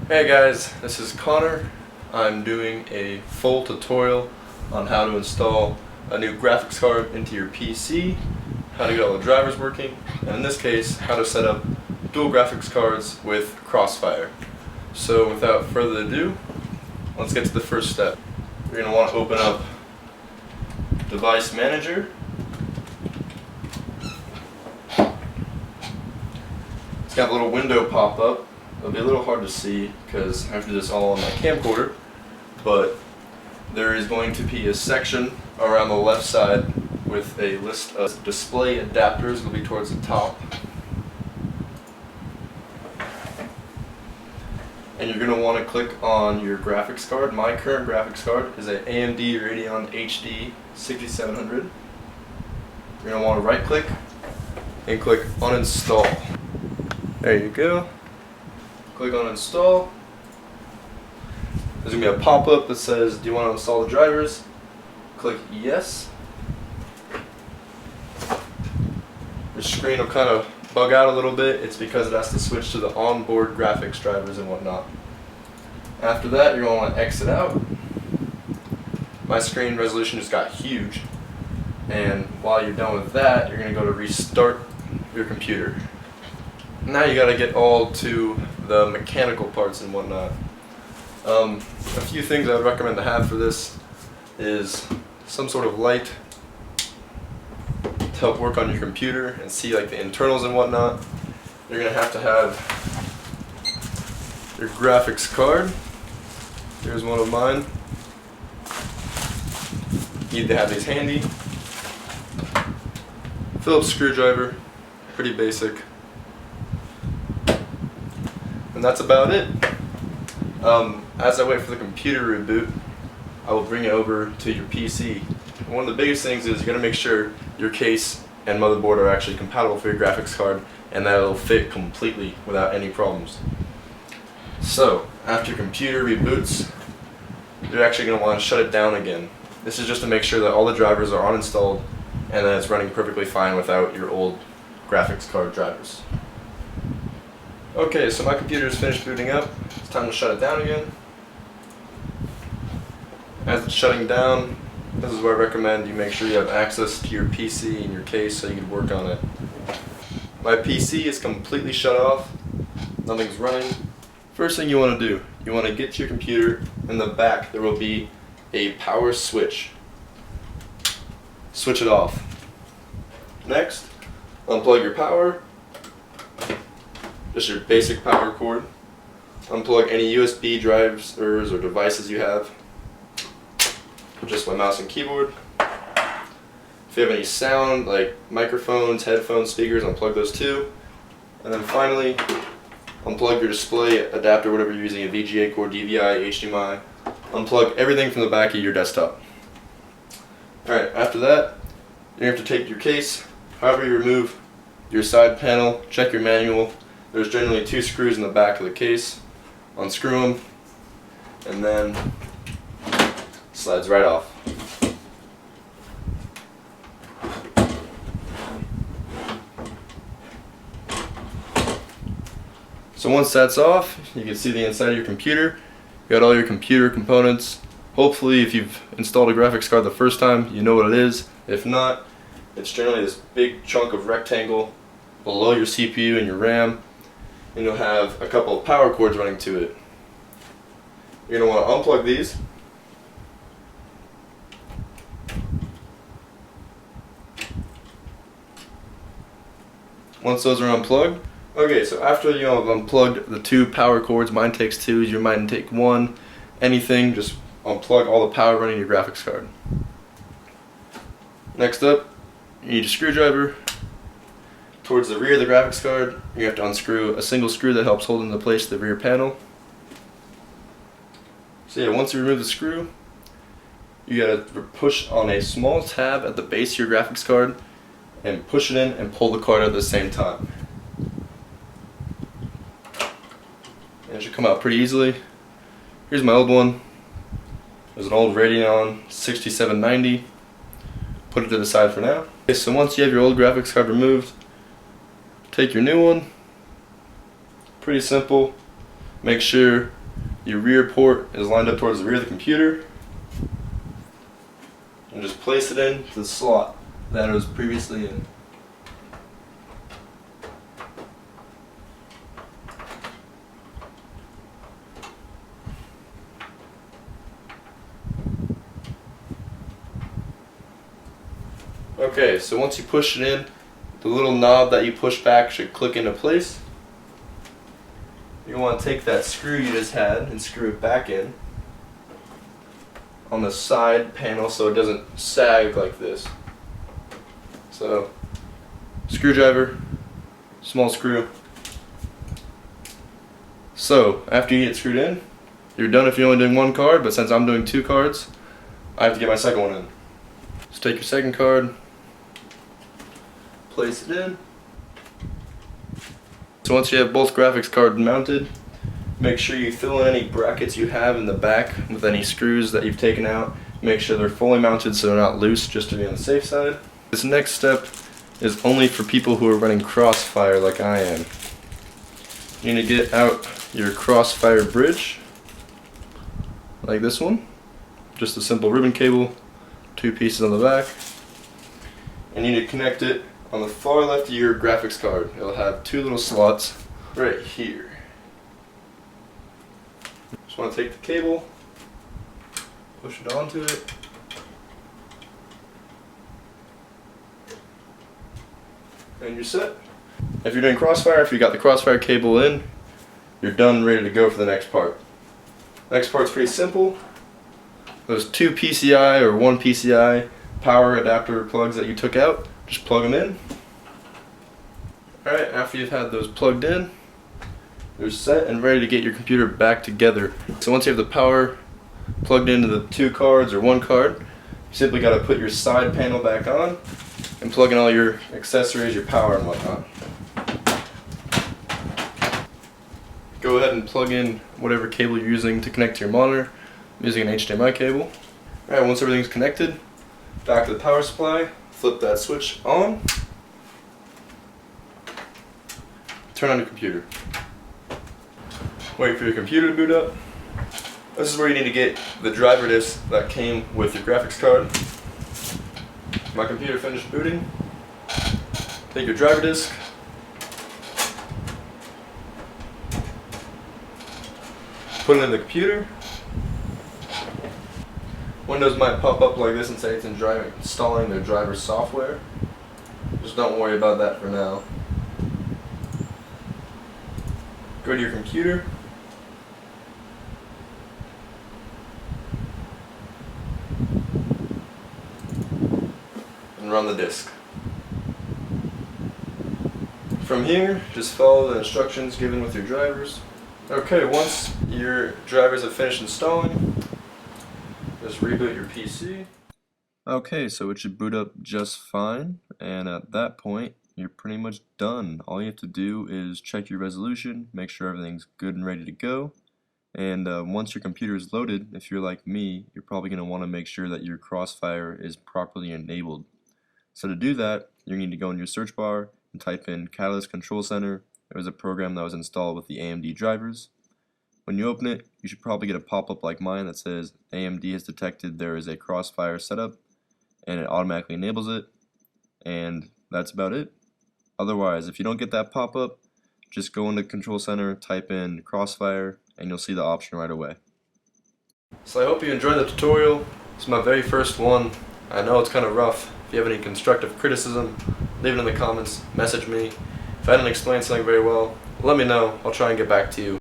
Hey guys, this is Connor. I'm doing a full tutorial on how to install a new graphics card into your PC, how to get all the drivers working, and in this case, how to set up dual graphics cards with Crossfire. So without further ado, let's get to the first step. You're going to want to open up Device Manager. It's got a little window pop up. It'll be a little hard to see because I have to do this all on my camcorder, but there is going to be a section around the left side with a list of display adapters. It'll be towards the top. And you're going to want to click on your graphics card. My current graphics card is an AMD Radeon HD 6700. You're going to want to right click and click uninstall. There you go. Click on install. There's going to be a pop-up that says, do you want to install the drivers? Click yes. Your screen will kind of bug out a little bit. It's because it has to switch to the onboard graphics drivers and whatnot. After that, you're going to want to exit out. My screen resolution just got huge. And while you're done with that, you're going to go to restart your computer. Now you got to get all to the mechanical parts and whatnot. A few things I would recommend to have for this is some sort of light to help work on your computer and see like the internals and whatnot. You're going to have your graphics card. Here's one of mine. You need to have these handy. Phillips screwdriver, pretty basic. And that's about it. As I wait for the computer reboot, I will bring it over to your PC. One of the biggest things is you're going to make sure your case and motherboard are actually compatible for your graphics card and that it'll fit completely without any problems. So, after your computer reboots, you're actually going to want to shut it down again. This is just to make sure that all the drivers are uninstalled and that it's running perfectly fine without your old graphics card drivers. Okay, so my computer is finished booting up. It's time to shut it down again. As it's shutting down, this is where I recommend you make sure you have access to your PC and your case so you can work on it. My PC is completely shut off. Nothing's running. First thing you want to do, you want to get to your computer. In the back there will be a power switch. Switch it off. Next, unplug your power. Just your basic power cord. Unplug any USB drivers or devices you have. Just my mouse and keyboard. If you have any sound like microphones, headphones, speakers, unplug those too. And then finally, unplug your display adapter, whatever you're using, a VGA cord, DVI, HDMI. Unplug everything from the back of your desktop. Alright, after that, you're going to have to take your case, however you remove your side panel, check your manual. There's generally 2 screws in the back of the case. Unscrew them, and then slides right off. So once that's off, you can see the inside of your computer. You got all your computer components. Hopefully, if you've installed a graphics card the first time, you know what it is. If not, it's generally this big chunk of rectangle below your CPU and your RAM. And you'll have a couple of power cords running to it. You're going to want to unplug these. Once those are unplugged, okay, so after you have unplugged the 2 power cords, mine takes 2, you might take 1, anything, just unplug all the power running your graphics card. Next up, you need a screwdriver. Towards the rear of the graphics card, you have to unscrew a single screw that helps hold into place the rear panel. So yeah, once you remove the screw, you gotta push on a small tab at the base of your graphics card and push it in and pull the card out at the same time. And it should come out pretty easily. Here's my old one. There's an old Radeon 6790. Put it to the side for now. Okay, so once you have your old graphics card removed, take your new one. Pretty simple. Make sure your rear port is lined up towards the rear of the computer, and just place it into the slot that it was previously in. Okay, so once you push it in, the little knob that you push back should click into place. You want to take that screw you just had and screw it back in on the side panel so it doesn't sag like this. So, screwdriver, small screw. So, after you get it screwed in, you're done if you're only doing one card, but since I'm doing 2 cards, I have to get my second one in. So take your second card, place it in. So once you have both graphics cards mounted, make sure you fill in any brackets you have in the back with any screws that you've taken out. Make sure they're fully mounted so they're not loose, just to be on the safe side. This next step is only for people who are running Crossfire like I am. You need to get out your Crossfire bridge, like this one. Just a simple ribbon cable, 2 pieces on the back. And you need to connect it on the far left of your graphics card. It'll have 2 little slots right here. Just want to take the cable, push it onto it. And you're set. If you're doing Crossfire, if you got the Crossfire cable in, you're done, ready to go for the next part. Next part's pretty simple. Those 2 PCI or 1 PCI power adapter plugs that you took out, just plug them in. Alright, after you've had those plugged in, you're set and ready to get your computer back together. So once you have the power plugged into the 2 cards or 1 card, you simply got to put your side panel back on and plug in all your accessories, your power and whatnot. Go ahead and plug in whatever cable you're using to connect to your monitor. I'm using an HDMI cable. Alright, once everything's connected, back to the power supply, flip that switch on, turn on your computer. Wait for your computer to boot up. This is where you need to get the driver disk that came with your graphics card. My computer finished booting. Take your driver disk, put it in the computer. Windows might pop up like this and say it's installing their driver software. Just don't worry about that for now. Go to your computer. And run the disk. From here, just follow the instructions given with your drivers. Okay, once your drivers have finished installing, just reboot your PC. Okay, so it should boot up just fine, and at that point, you're pretty much done. All you have to do is check your resolution, make sure everything's good and ready to go, and once your computer is loaded, if you're like me, you're probably going to want to make sure that your Crossfire is properly enabled. So to do that, you need to go in your search bar and type in Catalyst Control Center. It was a program that was installed with the AMD drivers. When you open it, you should probably get a pop-up like mine that says AMD has detected there is a Crossfire setup, and it automatically enables it, and that's about it. Otherwise, if you don't get that pop-up, just go into Control Center, type in Crossfire, and you'll see the option right away. So I hope you enjoyed the tutorial. It's my very first one. I know it's kind of rough. If you have any constructive criticism, leave it in the comments, message me. If I didn't explain something very well, let me know. I'll try and get back to you.